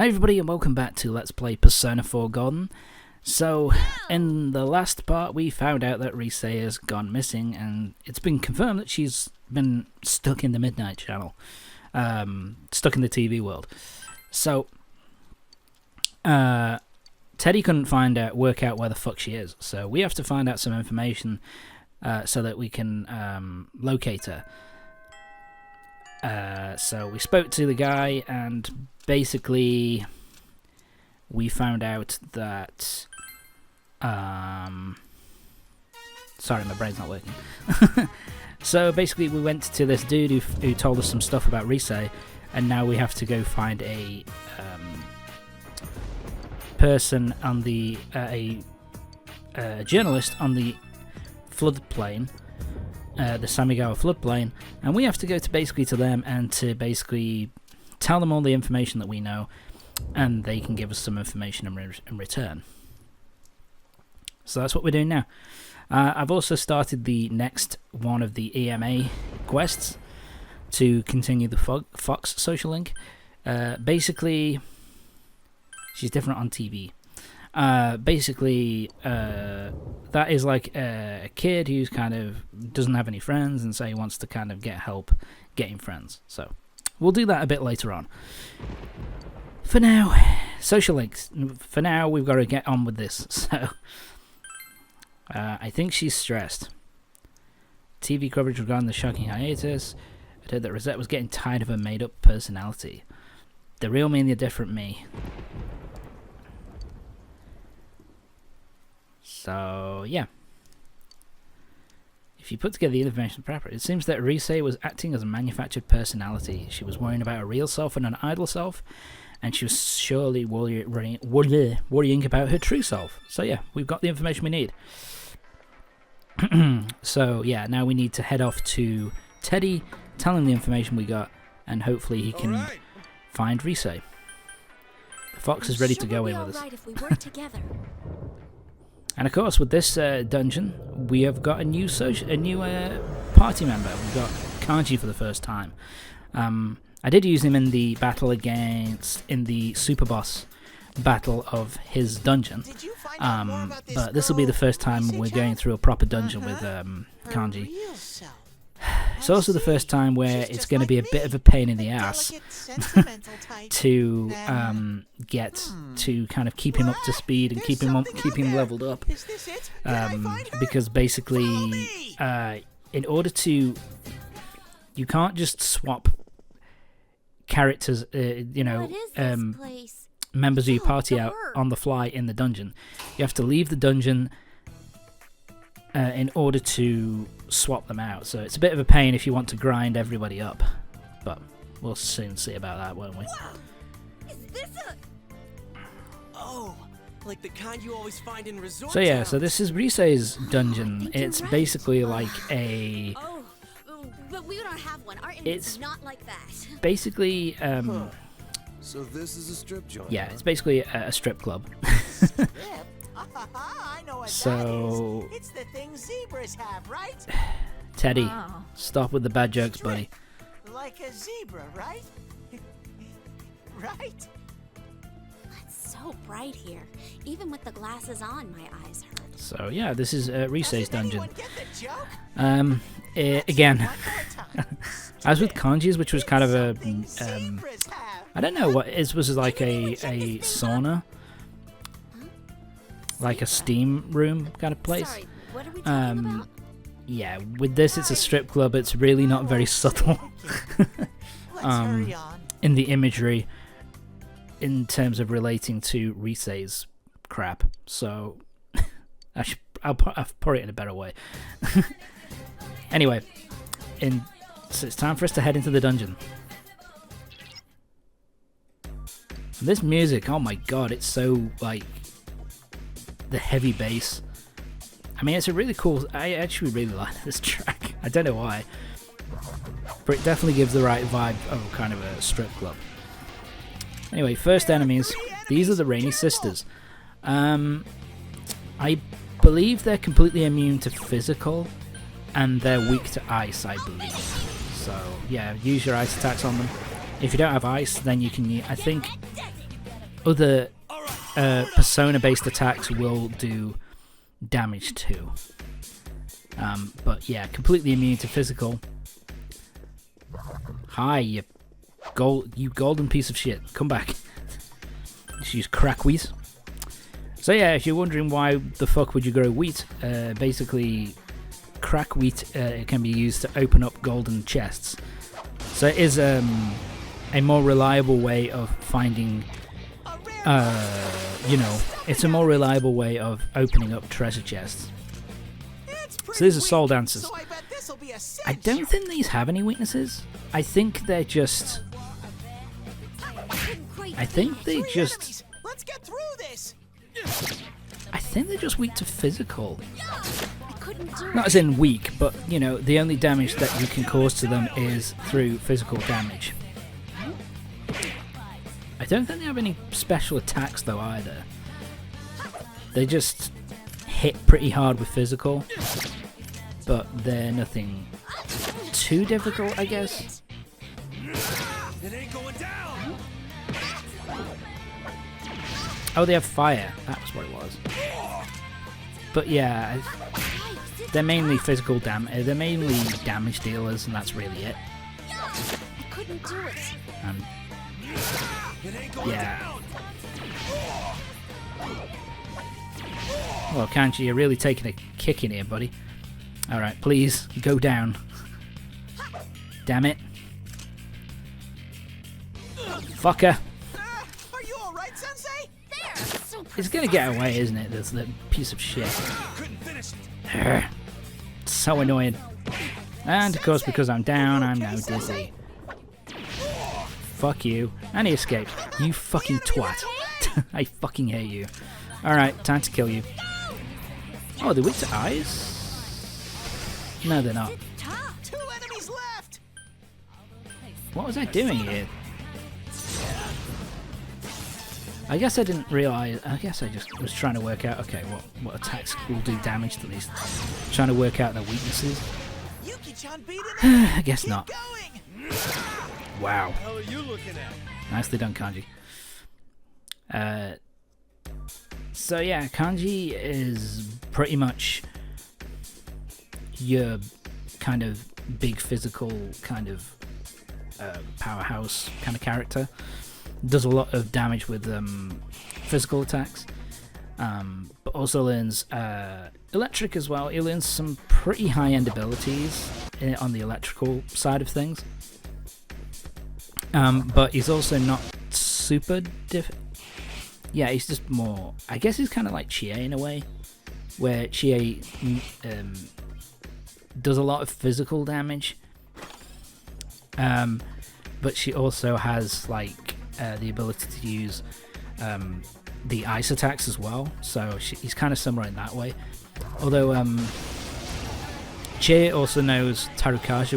Hi everybody and welcome back to Let's Play Persona 4 Golden. So, in the last part we found out that Rise has gone missing and it's been confirmed that she's been stuck in the Midnight Channel. Stuck in the TV world. So, Teddy couldn't work out where the fuck she is. So we have to find out some information so that we can locate her. So we spoke to the guy and basically we found out that sorry, my brain's not working. So basically we went to this dude who told us some stuff about Rise, and now we have to go find a person on the a journalist on the floodplain, the Samigawa floodplain, and we have to go to them and to basically tell them all the information that we know, and they can give us some information in return. So that's what we're doing now. I've also started the next one of the EMA quests to continue the Fox social link. Basically, she's different on TV. Basically, that is like a kid who's kind of doesn't have any friends, and so he wants to kind of get help getting friends. So we'll do that a bit later on. For now, social links. For now, we've got to get on with this. So I think she's stressed. TV coverage regarding the shocking hiatus. I heard that Rosette was getting tired of her made-up personality. The real me and the different me. So, yeah. If you put together the information properly, it seems that Rise was acting as a manufactured personality. She was worrying about a real self and an idle self, and she was surely worrying about her true self. So, yeah, we've got the information we need. So, yeah, now we need to head off to Teddy, tell him the information we got, and hopefully he can find Rise. The Fox is ready to go in with us. If we work together. And of course, with this dungeon, we have got a new party member. We've got Kanji for the first time. I did use him in the battle in the super boss battle of his dungeon. But this will be the first time we're going through a proper dungeon with Kanji. It's also the first time where it's going to be a bit of a pain in the ass to get to kind of keep him up to speed and keep him leveled up. Because basically, in order to, you can't just swap characters, members of your party out on the fly in the dungeon. You have to leave the dungeon in order to swap them out, so it's a bit of a pain if you want to grind everybody up, but we'll soon see about that, won't we? Is this like the kind you always find in resort So yeah, towns. so this is Rise's dungeon. It's basically like a... Oh, but we don't have one. Our It's it's not like that. basically, So this is a strip joint. yeah, it's basically a strip club. I know what So- that is. It's the thing zebras have, right? Teddy, Oh. stop with the bad jokes, buddy. Like a zebra, right? Right? It's so bright here. Even with the glasses on, my eyes hurt. So yeah, this is Rise's Doesn't dungeon. anyone get the joke? Again, One more time. as with Kanji's, which was kind of a... Something zebras have. I don't know what it was, like a sauna, like a steam room kind of place. Sorry, what are we talking about? Yeah, with this it's a strip club. It's really not very subtle Let's hurry on. in the imagery in terms of relating to Rise's crap. So I'll put it in a better way. Anyway, so it's time for us to head into the dungeon. This music, oh my god, it's so, like, the heavy bass. I mean, it's a really cool... I actually really like this track. I don't know why. But it definitely gives the right vibe of kind of a strip club. Anyway, first enemies. These are the Rainy Sisters. I believe they're completely immune to physical, and they're weak to ice, I believe. So, yeah, use your ice attacks on them. If you don't have ice, then you can use... I think other persona-based attacks will do damage too. But yeah, completely immune to physical. Hi, you golden piece of shit. Come back. Just use crack wheat. So yeah, if you're wondering why the fuck would you grow wheat, basically crack wheat it can be used to open up golden chests. So it is a more reliable way of finding, it's a more reliable way of opening up treasure chests. So these are soul dancers. So I bet this'll be a I don't think these have any weaknesses. I think they're just. I think they just. Let's get through this. I think they're just weak to physical. I couldn't do Not as in weak, but the only damage that you can cause to them is through physical damage. I don't think they have any special attacks though either. They just hit pretty hard with physical, but they're nothing too difficult, I guess. It ain't going down. Oh, they have fire. That was what it was. But yeah, they're mainly physical damage. They're mainly damage dealers, and that's really it. I couldn't do it. It ain't going Yeah. down. Well, Kanji, you're really taking a kick in here, buddy. Alright, please, go down. Damn it. Fucker. Are you all right, Sensei? There. So It's gonna get away, isn't it? This piece of shit. Couldn't finish it. Urgh. So annoying. And of course, because I'm down, I'm now dizzy. Fuck you. And he escaped. You fucking twat. I fucking hate you. Alright, time to kill you. Oh, they're weak to eyes? No, they're not. 2 enemies left. What was I doing here? I guess I didn't realise. I guess I just was trying to work out, okay, what attacks will do damage to these. Trying to work out their weaknesses. Yuki-chan beat it. I guess not. Going. Wow. How are you looking at? Nicely done, Kanji. So yeah, Kanji is pretty much your kind of big physical kind of powerhouse kind of character. Does a lot of damage with physical attacks, but also learns electric as well. He learns some pretty high-end abilities on the electrical side of things. But he's also not super yeah, he's just more. I guess he's kind of like Chie in a way, where Chie does a lot of physical damage, but she also has like the ability to use the ice attacks as well. So he's kind of similar in that way. Although Chie also knows Tarukaja,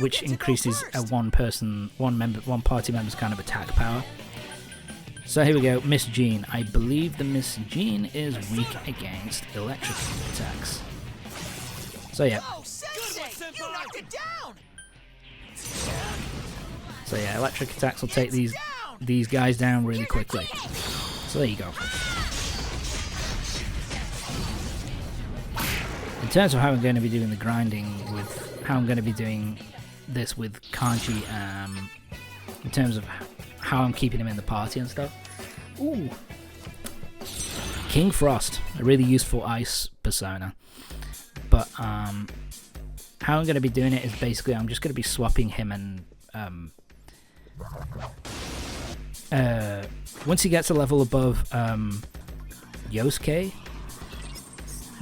which increases a one party member's kind of attack power. So here we go, Miss Jean. I believe the Miss Jean is weak against electric attacks. So yeah. Oh, Sensei, you knocked it down. So yeah, electric attacks will take these guys down really quickly. So there you go. In terms of how I'm going to be doing the grinding with how I'm going to be doing this with Kanji, in terms of how I'm keeping him in the party and stuff. Ooh. King Frost, a really useful ice persona. But how I'm going to be doing it is basically I'm just going to be swapping him and once he gets a level above Yosuke,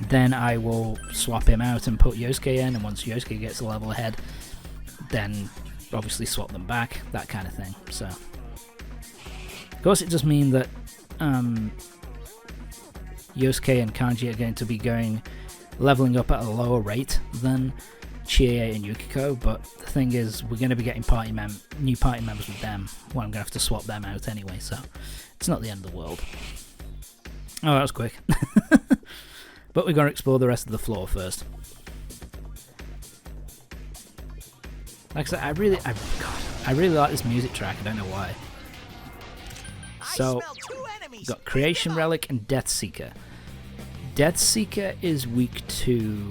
then I will swap him out and put Yosuke in, and once Yosuke gets a level ahead, then obviously swap them back, that kind of thing. So, of course, it does mean that Yosuke and Kanji are going to be leveling up at a lower rate than Chie and Yukiko, but the thing is, we're going to be getting new party members with them. Well, I'm going to have to swap them out anyway, so it's not the end of the world. Oh, that was quick. But we're going to explore the rest of the floor first. Like I said, I really like this music track. I don't know why. So, smell 2 enemies. got Creation Relic and Death Seeker. Death Seeker is weak to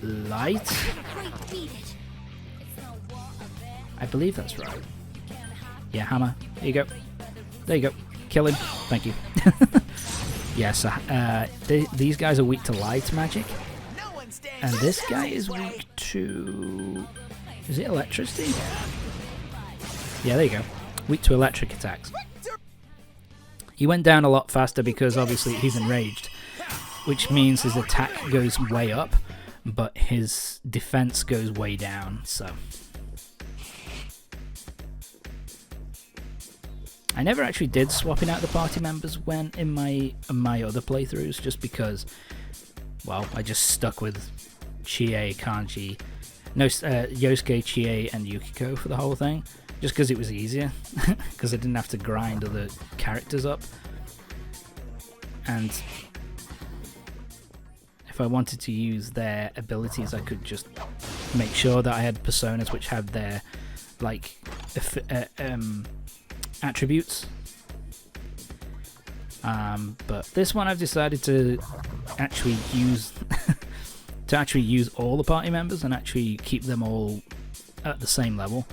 light. Great, beat it. I believe that's right. Yeah, hammer. There you go. There you go. Kill him. Thank you. Yeah, so these guys are weak to light magic. No one stands And this in guy Sessy's is way. weak to... Is it electricity? Yeah, there you go. Weak to electric attacks. He went down a lot faster because obviously he's enraged, which means his attack goes way up, but his defense goes way down, so... I never actually did swapping out the party members when in my other playthroughs, just because, well, I just stuck with Chie, Kanji, Yosuke, Chie, and Yukiko for the whole thing, just because it was easier, because I didn't have to grind other characters up, and if I wanted to use their abilities, I could just make sure that I had personas which had their, like, attributes. But this one I've decided to actually use all the party members and actually keep them all at the same level.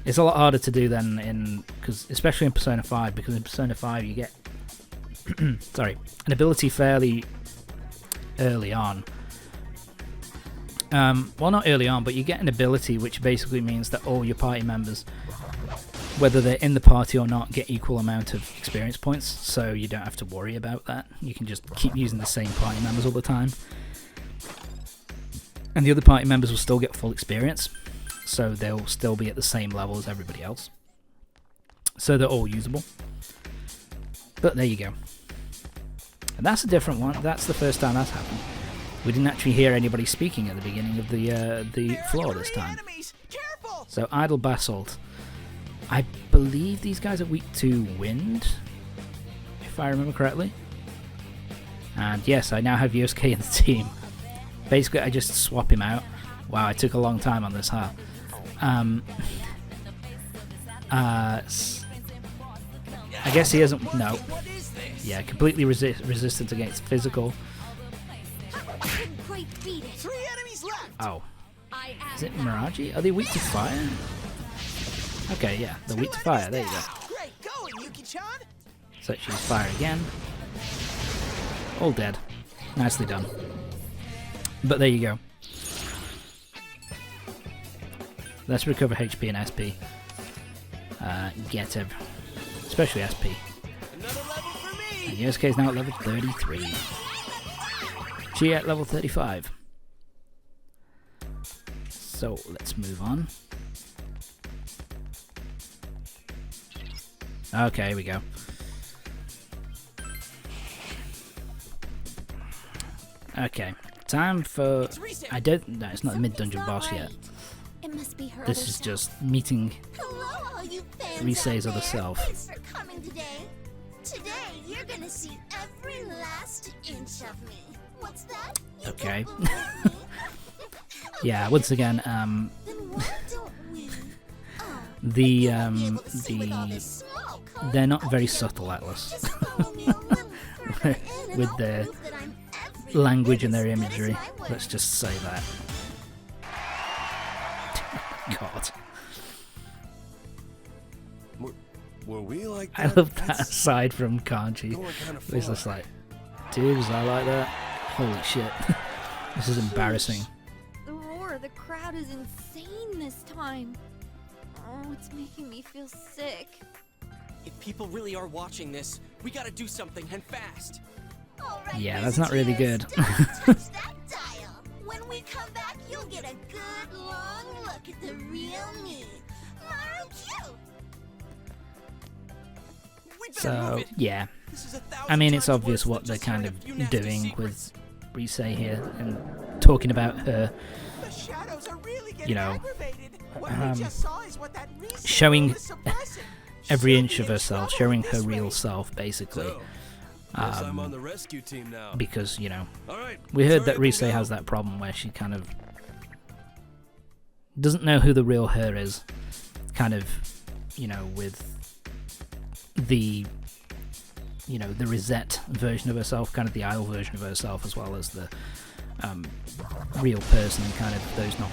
It's a lot harder to do than especially in Persona 5, because in Persona 5 you get sorry, an ability fairly early on. Well, not early on, but you get an ability which basically means that all your party members, whether they're in the party or not, get equal amount of experience points, so you don't have to worry about that. You can just keep using the same party members all the time. And the other party members will still get full experience, so they'll still be at the same level as everybody else. So they're all usable. But there you go. And that's a different one. That's the first time that's happened. We didn't actually hear anybody speaking at the beginning of the floor this time. Enemies. Careful. So Idle Basalt. I believe these guys are weak to wind, if I remember correctly. And yes, I now have Yosuke in the team. Basically, I just swap him out. Wow, I took a long time on this, huh? I guess he isn't. No. What is this? Yeah, completely resistant against physical. Great, beat it. 3 enemies left. Oh, I is it Miraji? Are they weak to fire? Okay, yeah, they're weak to fire. There you go. Great going, Yuki-chan. So she's fire again. All dead. Nicely done. But there you go. Let's recover HP and SP. Get it. Especially SP. Another level for me. And Yosuke is now at level 33. Chi at level 35. So let's move on. Okay, here we go. Okay, time for... I don't... No, it's not a mid-dungeon boss yet. It must be her. This other is self. just meeting Hello, all you fans Risei's out other there. self. Thanks for coming today. Today, you're gonna see every last inch of me. What's that? You Okay. don't believe me? Yeah, once again, Then why don't we? Oh, the you won't be able to see with all this smoke, huh? they're not very subtle, Atlas, Just follow me a little further in and with I'll their prove that I'm every language bit and their as good as imagery. I was. Let's just say that. God, Were we like I that? love that That's aside from Kanji. going kind of It's just like, dude, was I like that? Holy shit. This is embarrassing. The roar, the crowd is insane this time. Oh, it's making me feel sick. If people really are watching this, we gotta do something and fast. All right, Yeah, that's not really visitors, good. don't touch that dial. When we come back, you'll get a good long look at the real me. Maru Q. We better So, move it. yeah. This is 1,000 I mean, it's times obvious worse what than they're just kind hearing of a few nasty doing secrets. with Risei here and talking about her The shadows are really getting You know, aggravated. What um, we just saw is what that Risei showing is suppressing. every She'll inch be of in herself, trouble showing at her this real rate. self, basically. So, guess I'm on the rescue team now. Because, you know, All right. we heard that sorry, Risei we'll has go. that problem where she kind of doesn't know who the real her is. Kind of you know, with the, you know, the Rosette version of herself, kind of the idol version of herself, as well as the real person, and kind of those not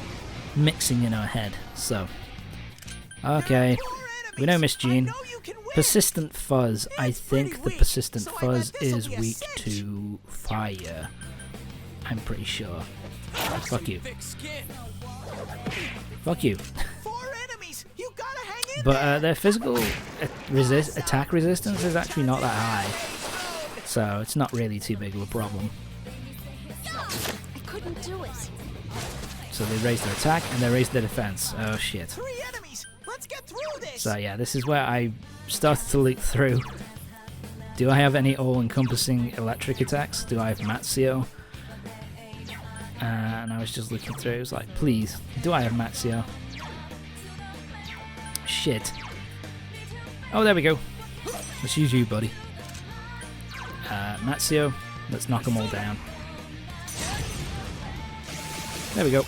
mixing in her head. So, okay, we know Miss Jean. Persistent Fuzz. I think the Persistent Fuzz is weak to fire. I'm pretty sure. Fuck you. Fuck you. But their physical attack resistance is actually not that high, so it's not really too big of a problem. I couldn't do it. So they raised their attack and they raised their defense. Oh shit. So yeah, this is where I started to leak through. Do I have any all-encompassing electric attacks? Do I have Mazio? And I was just looking through, it was like, please, do I have Mazio? Shit. Oh, there we go. Let's use you, buddy. Mazio, let's knock them all down. There we go.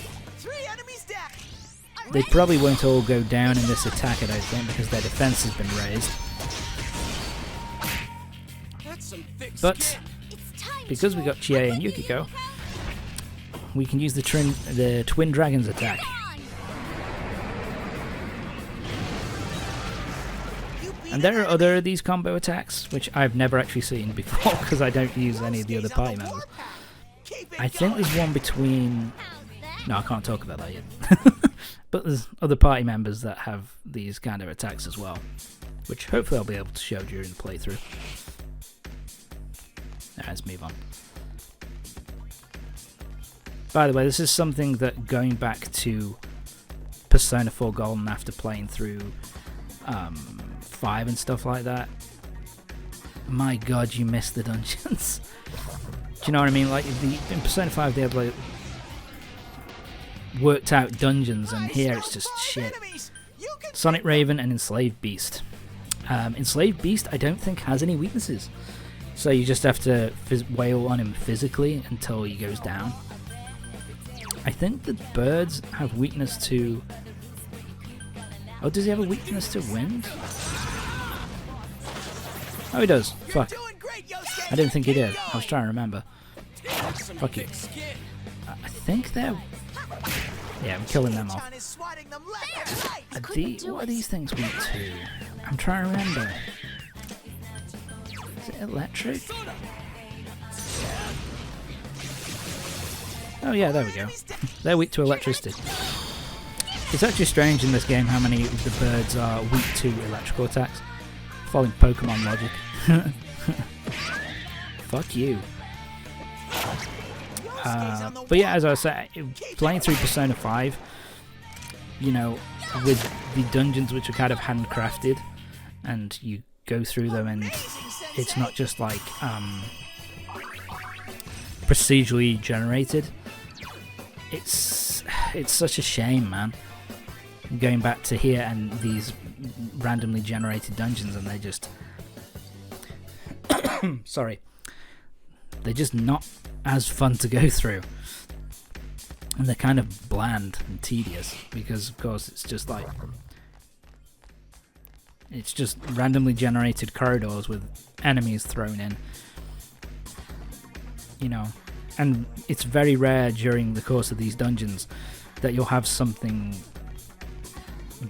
They probably won't all go down in this attack, I don't think, because their defense has been raised. But because we got Chie and Yukiko, we can use the Twin Dragons attack. And there are other of these combo attacks, which I've never actually seen before, because I don't use any of the other party members. I think there's one between... No, I can't talk about that yet. But there's other party members that have these kind of attacks as well, which hopefully I'll be able to show during the playthrough. Now let's move on. By the way, this is something that, going back to Persona 4 Golden after playing through 5 and stuff like that, my god, you miss the dungeons. Do you know what I mean? Like in Persona 5 they had like worked out dungeons, and here it's just shit. Sonic Raven and Enslaved Beast. Enslaved Beast I don't think has any weaknesses, so you just have to wail on him physically until he goes down. I think the birds have weakness to... Oh, does he have a weakness to wind? Oh, he does. Fuck. I didn't think he did. I was trying to remember. Fuck you. I think they're... Yeah, I'm killing them off. What are these things weak to? I'm trying to remember. Is it electric? Oh yeah, there we go. They're weak to electricity. It's actually strange in this game how many of the birds are weak to electrical attacks. Following Pokemon logic. Fuck you. But yeah, as I was saying, playing through Persona 5, you know, with the dungeons which are kind of handcrafted, and you go through them and it's not just like procedurally generated. It's such a shame, man. Going back to here and these randomly generated dungeons, and they just sorry, they're just not as fun to go through, and they're kind of bland and tedious because of course it's just like randomly generated corridors with enemies thrown in, you know. And it's very rare during the course of these dungeons that you'll have something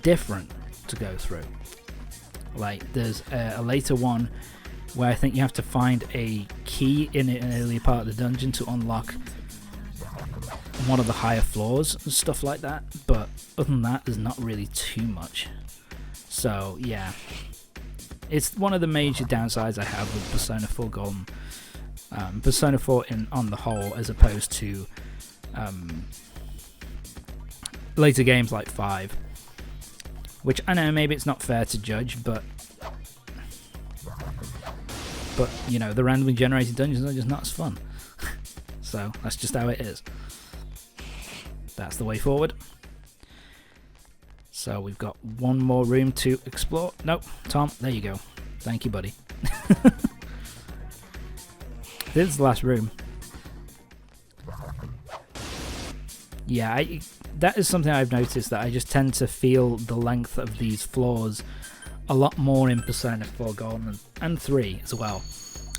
different to go through. Like there's a later one where I think you have to find a key in an earlier part of the dungeon to unlock one of the higher floors and stuff like that. But other than that, there's not really too much. So yeah, it's one of the major downsides I have with Persona 4 Golden. Persona 4 on the whole, as opposed to later games like 5, which I know maybe it's not fair to judge, but you know, the randomly generated dungeons are just not as fun. So that's just how it is. That's the way forward. So we've got one more room to explore. Nope, Tom, there you go. Thank you, buddy. This is the last room. Yeah, that is something I've noticed, that I just tend to feel the length of these floors a lot more in Persona 4 Golden and 3 as well,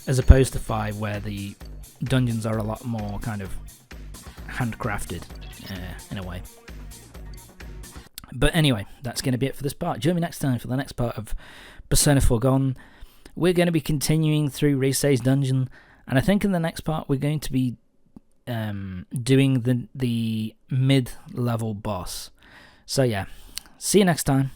as opposed to 5, where the dungeons are a lot more kind of handcrafted in a way. But anyway, that's going to be it for this part. Join me next time for the next part of Persona 4 Golden. We're going to be continuing through Reisei's dungeon, and I think in the next part we're going to be doing the mid-level boss. So yeah, see you next time.